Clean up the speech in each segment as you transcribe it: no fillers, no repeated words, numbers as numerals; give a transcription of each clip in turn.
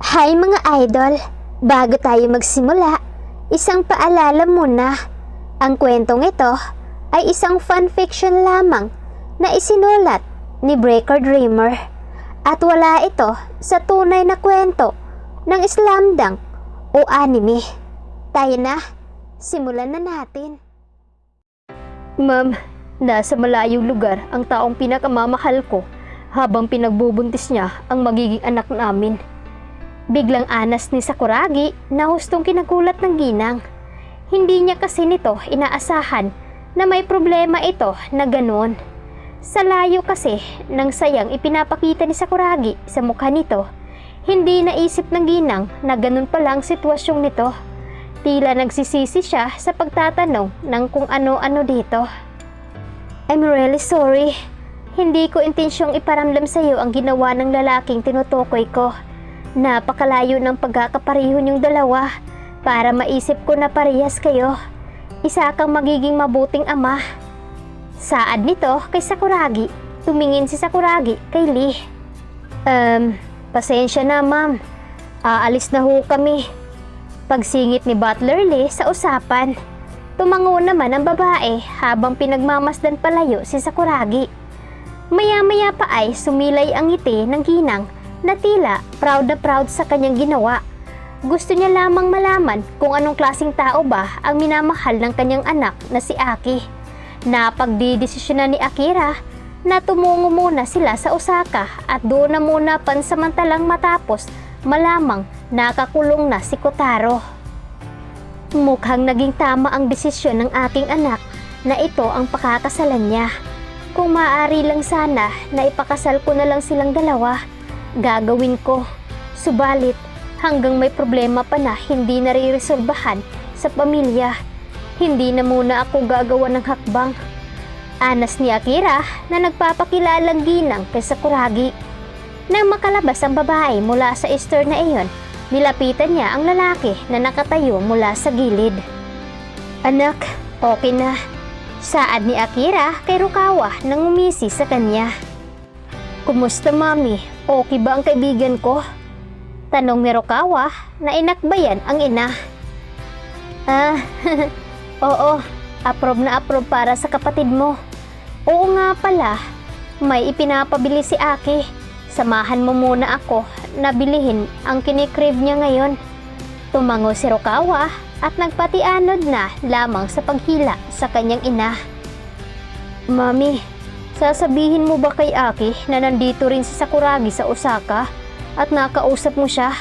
Hi mga idol! Bago tayo magsimula, isang paalala muna. Ang kwentong ito ay isang fanfiction lamang na isinulat ni Breaker Dreamer at wala ito sa tunay na kwento ng slamdang o anime. Tayo na, simulan na natin. Ma'am, nasa malayong lugar ang taong pinakamamahal ko habang pinagbubuntis niya ang magiging anak namin. Biglang anas ni Sakuragi na hustong kinagulat ng ginang. Hindi niya kasi nito inaasahan na may problema ito na ganoon. Sa layo kasi ng sayang ipinapakita ni Sakuragi sa mukha nito, hindi naisip ng ginang na ganun pala ang sitwasyong nito. Tila nagsisisi siya sa pagtatanong ng kung ano-ano dito. I'm really sorry. Hindi ko intensyong iparamdam sa iyo ang ginawa ng lalaking tinutukoy ko. Napakalayo ng pagkakapareho niyong dalawa para maisip ko na parehas kayo. Isa kang magiging mabuting ama. Saad nito kay Sakuragi. Tumingin si Sakuragi kay Lee. Pasensya na ma'am. Aalis na ho kami. Pagsingit ni Butler Lee sa usapan. Tumango naman ang babae habang pinagmamasdan palayo si Sakuragi. Maya-maya pa ay sumilay ang ngiti ng ginang na tila proud na proud sa kanyang ginawa. Gusto niya lamang malaman kung anong klaseng tao ba ang minamahal ng kanyang anak na si Aki. Napagdidesisyonan ni Akira na tumungo muna sila sa Osaka at doon na muna pansamantalang matapos malamang nakakulong na si Kotaro. Mukhang naging tama ang desisyon ng aking anak na ito ang pakakasalan niya. Kung maaari lang sana na ipakasal ko na lang silang dalawa, gagawin ko. Subalit, hanggang may problema pa na hindi nare-resolbahan sa pamilya, hindi na muna ako gagawa ng hakbang. Anas ni Akira na nagpapakilalang ginang kay Sakuragi. Nang makalabas ang babae mula sa store na iyon, nilapitan niya ang lalaki na nakatayo mula sa gilid. Anak, okay na. Saad ni Akira kay Rukawa nang umisi sa kanya. Kumusta mami? Okay ba ang kaibigan ko? Tanong ni Rukawa na inakbayan ang ina. Oo, approve na approve para sa kapatid mo. Oo nga pala, may ipinapabili si Aki. Samahan mo muna ako na bilihin ang kinikrave niya ngayon. Tumango si Rukawa at nagpatianod na lamang sa paghila sa kanyang ina. Mami, sasabihin mo ba kay Aki na nandito rin si Sakuragi sa Osaka at nakausap mo siya?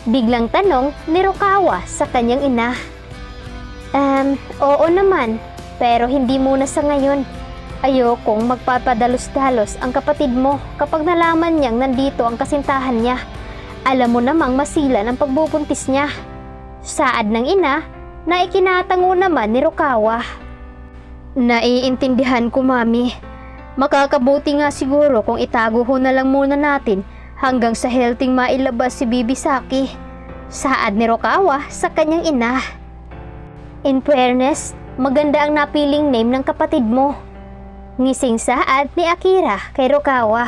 Biglang tanong ni Rukawa sa kanyang ina. Oo naman, pero hindi muna sa ngayon. Ayokong magpapadalos-dalos ang kapatid mo kapag nalaman niyang nandito ang kasintahan niya. Alam mo namang masilan ang pagbubuntis niya. Saad ng ina na ikinatango naman ni Rukawa. Naiintindihan ko mami. Makakabuti nga siguro kung itago ho na lang muna natin hanggang sa healthing mailabas si Bibisaki. Saad ni Rukawa sa kanyang ina. In fairness, maganda ang napiling name ng kapatid mo. Ngising saad ni Akira kay Rukawa.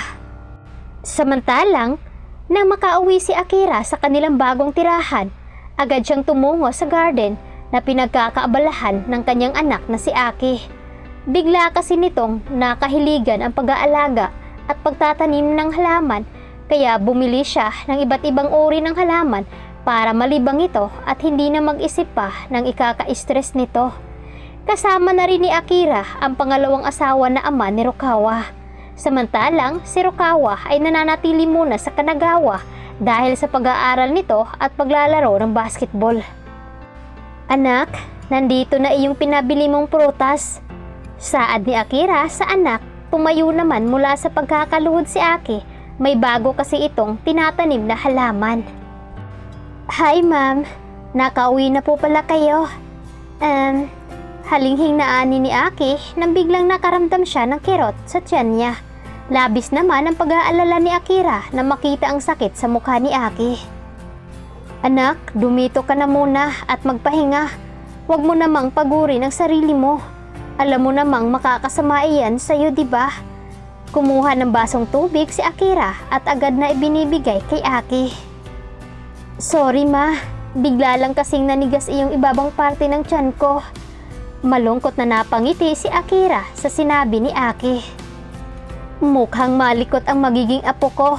Samantalang, nang makauwi si Akira sa kanilang bagong tirahan, agad siyang tumungo sa garden na pinagkakaabalahan ng kanyang anak na si Aki. Bigla kasi nitong nakahiligan ang pag-aalaga at pagtatanim ng halaman, kaya bumili siya ng iba't ibang uri ng halaman para malibang ito at hindi na mag-isip pa ng ikaka-stress nito. Kasama na rin ni Akira ang pangalawang asawa na ama ni Rukawa. Samantalang si Rukawa ay nananatili muna sa Kanagawa dahil sa pag-aaral nito at paglalaro ng basketball. Anak, nandito na iyong pinabili mong prutas. Saad ni Akira sa anak, tumayo naman mula sa pagkakaluhod si Aki. May bago kasi itong tinatanim na halaman. Hi ma'am, nakauwi na po pala kayo. Halinghing na ani ni Aki nang biglang nakaramdam siya ng kirot sa tiyan niya. Labis naman ang pag-aalala ni Akira na makita ang sakit sa mukha ni Aki. Anak, dumito ka na muna at magpahinga. Huwag mo namang pagurin ang sarili mo. Alam mo namang makakasama iyan sa'yo, di ba? Kumuha ng basong tubig si Akira at agad na ibinibigay kay Aki. Sorry ma, bigla lang kasing nanigas iyong ibabang parte ng tiyan ko. Malungkot na napangiti si Akira sa sinabi ni Aki. Mukhang malikot ang magiging apo ko.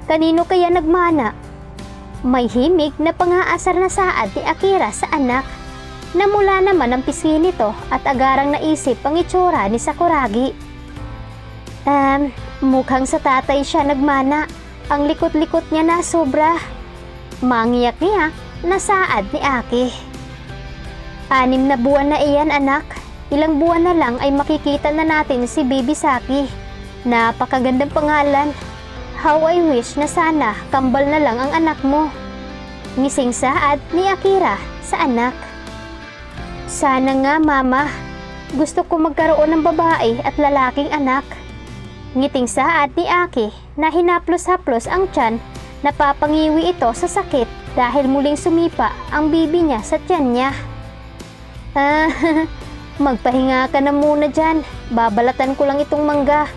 Kanino kaya nagmana? May himig na pangaasar na saad ni Akira sa anak. Namula naman ang pisngi nito at agarang naisip ang itsura ni Sakuragi. Mukhang sa tatay siya nagmana. Ang likot-likot niya na sobra. Mangiyak-ngiyak na saad ni Aki. 6 na buwan na iyan anak. Ilang buwan na lang ay makikita na natin si Baby Saki. Napakagandang pangalan. How I wish na sana kambal na lang ang anak mo. Ngising saad ni Akira sa anak. Sana nga mama. Gusto ko magkaroon ng babae at lalaking anak. Ngiting saad ni Aki na hinaplos-haplos ang tiyan. Napapangiwi ito sa sakit dahil muling sumipa ang bibi niya sa tiyan niya. Magpahinga ka na muna dyan. Babalatan ko lang itong mangga.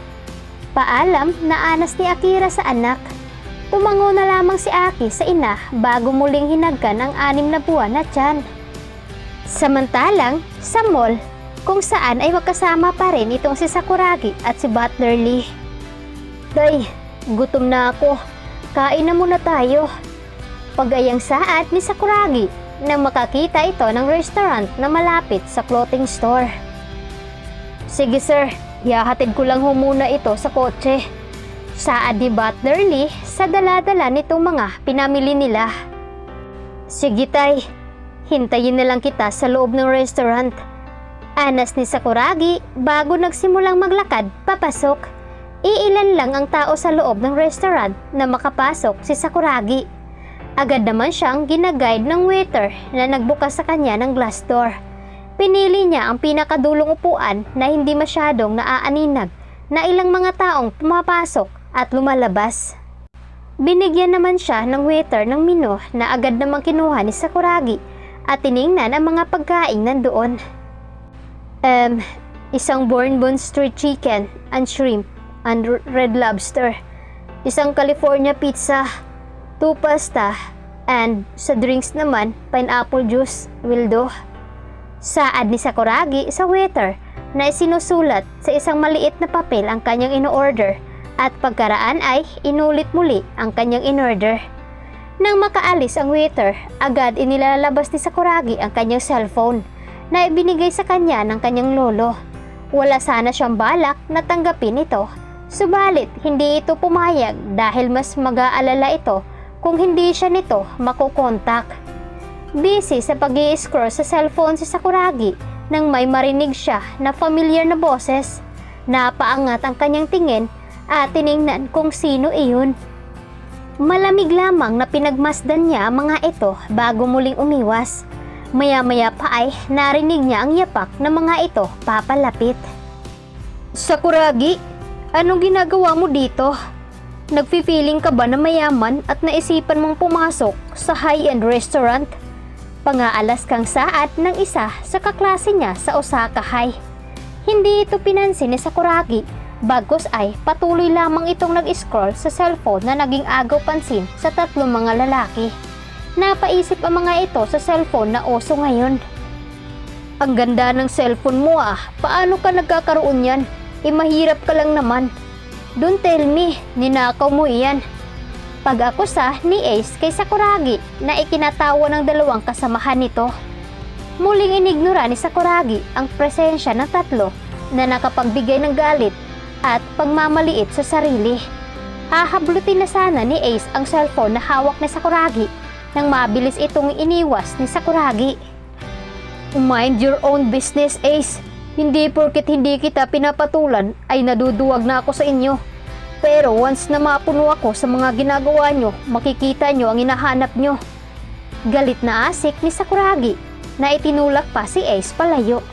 Paalam na anas ni Akira sa anak. Tumango na lamang si Aki sa ina bago muling hinagkan ang 6 na buwan na tiyan. Samantalang sa mall, kung saan ay magkasama pa rin itong si Sakuragi at si Butler Lee. Day, gutom na ako. Kain na muna tayo. Pag-ayang saad ni Sakuragi nang makakita ito ng restaurant na malapit sa clothing store. Sige sir, ihahatid ko lang muna ito sa kotse. Saad ni Butler Lee sa dala-dala nitong mga pinamili nila. Sige tay, hintayin na lang kita sa loob ng restaurant. Anas ni Sakuragi bago nagsimulang maglakad papasok. Iilan lang ang tao sa loob ng restaurant na makapasok si Sakuragi. Agad naman siyang ginaguide ng waiter na nagbukas sa kanya ng glass door. Pinili niya ang pinakadulong upuan na hindi masyadong naaaninag na ilang mga taong pumapasok at lumalabas. Binigyan naman siya ng waiter ng menu na agad namang kinuha ni Sakuragi at tiningnan ang mga pagkain nandoon. Isang bonbon street chicken and shrimp and red lobster, isang California pizza, 2 pasta, and sa drinks naman, pineapple juice, will do. Saad ni Sakuragi sa waiter na isinusulat sa isang maliit na papel ang kanyang ino-order at pagkaraan ay inulit muli ang kanyang in-order. Nang makaalis ang waiter, agad inilalabas ni Sakuragi ang kanyang cellphone na ibinigay sa kanya ng kanyang lolo. Wala sana siyang balak na tanggapin ito. Subalit, hindi ito pumayag dahil mas mag-aalala ito kung hindi siya nito makukontak. Busy sa pag-i-scroll sa cellphone si Sakuragi nang may marinig siya na familiar na boses. Napaangat ang kanyang tingin at tiningnan kung sino iyon. Malamig lamang na pinagmasdan niya ang mga ito bago muling umiwas. Maya-maya pa ay narinig niya ang yapak ng mga ito papalapit. Sakuragi, anong ginagawa mo dito? Nagfi-feeling ka ba na mayaman at naisipan mong pumasok sa high-end restaurant? Pangaalas kang saad ng isa sa kaklase niya sa Osaka High. Hindi ito pinansin ni Sakuragi, bagkus ay patuloy lamang itong nag-scroll sa cellphone na naging agaw pansin sa 3 mga lalaki. Napaisip ang mga ito sa cellphone na uso ngayon. Ang ganda ng cellphone mo ah, paano ka nagkakaroon yan? Mahirap ka lang naman. Don't tell me, ninakaw mo iyan. Pag-akusa ni Ace kay Sakuragi na ikinatawa ng 2 kasamahan nito. Muling inignora ni Sakuragi ang presensya ng 3 na nakapagbigay ng galit at pagmamaliit sa sarili. Hahablutin na sana ni Ace ang cellphone na hawak ni Sakuragi nang mabilis itong iniwas ni Sakuragi. Mind your own business, Ace. Hindi porket hindi kita pinapatulan ay naduduwag na ako sa inyo. Pero once na mapuno ako sa mga ginagawa nyo, makikita nyo ang hinahanap nyo. Galit na asik ni Sakuragi na itinulak pa si Ace palayo.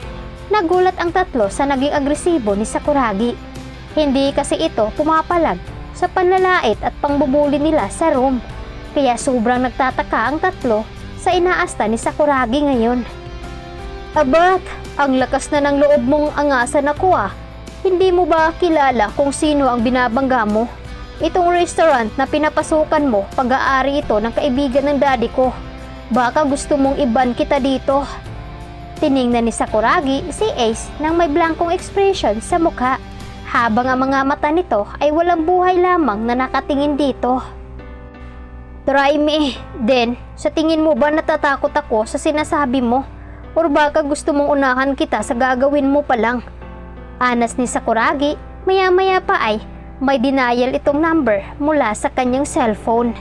Nagulat ang 3 sa naging agresibo ni Sakuragi. Hindi kasi ito pumapalag sa panlalait at pangbubuli nila sa room. Kaya sobrang nagtataka ang 3 sa inaasta ni Sakuragi ngayon. Abat, ang lakas na ng loob mong angasan ako ah. Hindi mo ba kilala kung sino ang binabangga mo? Itong restaurant na pinapasukan mo, pag-aari ito ng kaibigan ng daddy ko. Baka gusto mong iban kita dito. Tiningnan ni Sakuragi si Ace nang may blankong ekspresyon sa mukha, habang ang mga mata nito ay walang buhay lamang na nakatingin dito. Try me. Then, sa tingin mo ba natatakot ako sa sinasabi mo? Or baka gusto mong unahan kita sa gagawin mo pa lang? Anas ni Sakuragi, maya-maya pa ay may denial itong number mula sa kanyang cellphone.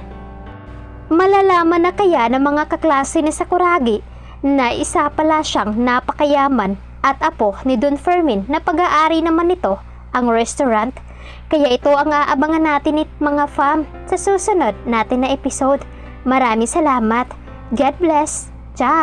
Malalaman na kaya ng mga kaklase ni Sakuragi na isa pala siyang napakayaman at apo ni Don Fermin na pag-aari naman nito ang restaurant. Kaya ito ang aabangan natin mga fam sa susunod natin na episode. Maraming salamat. God bless. Ciao!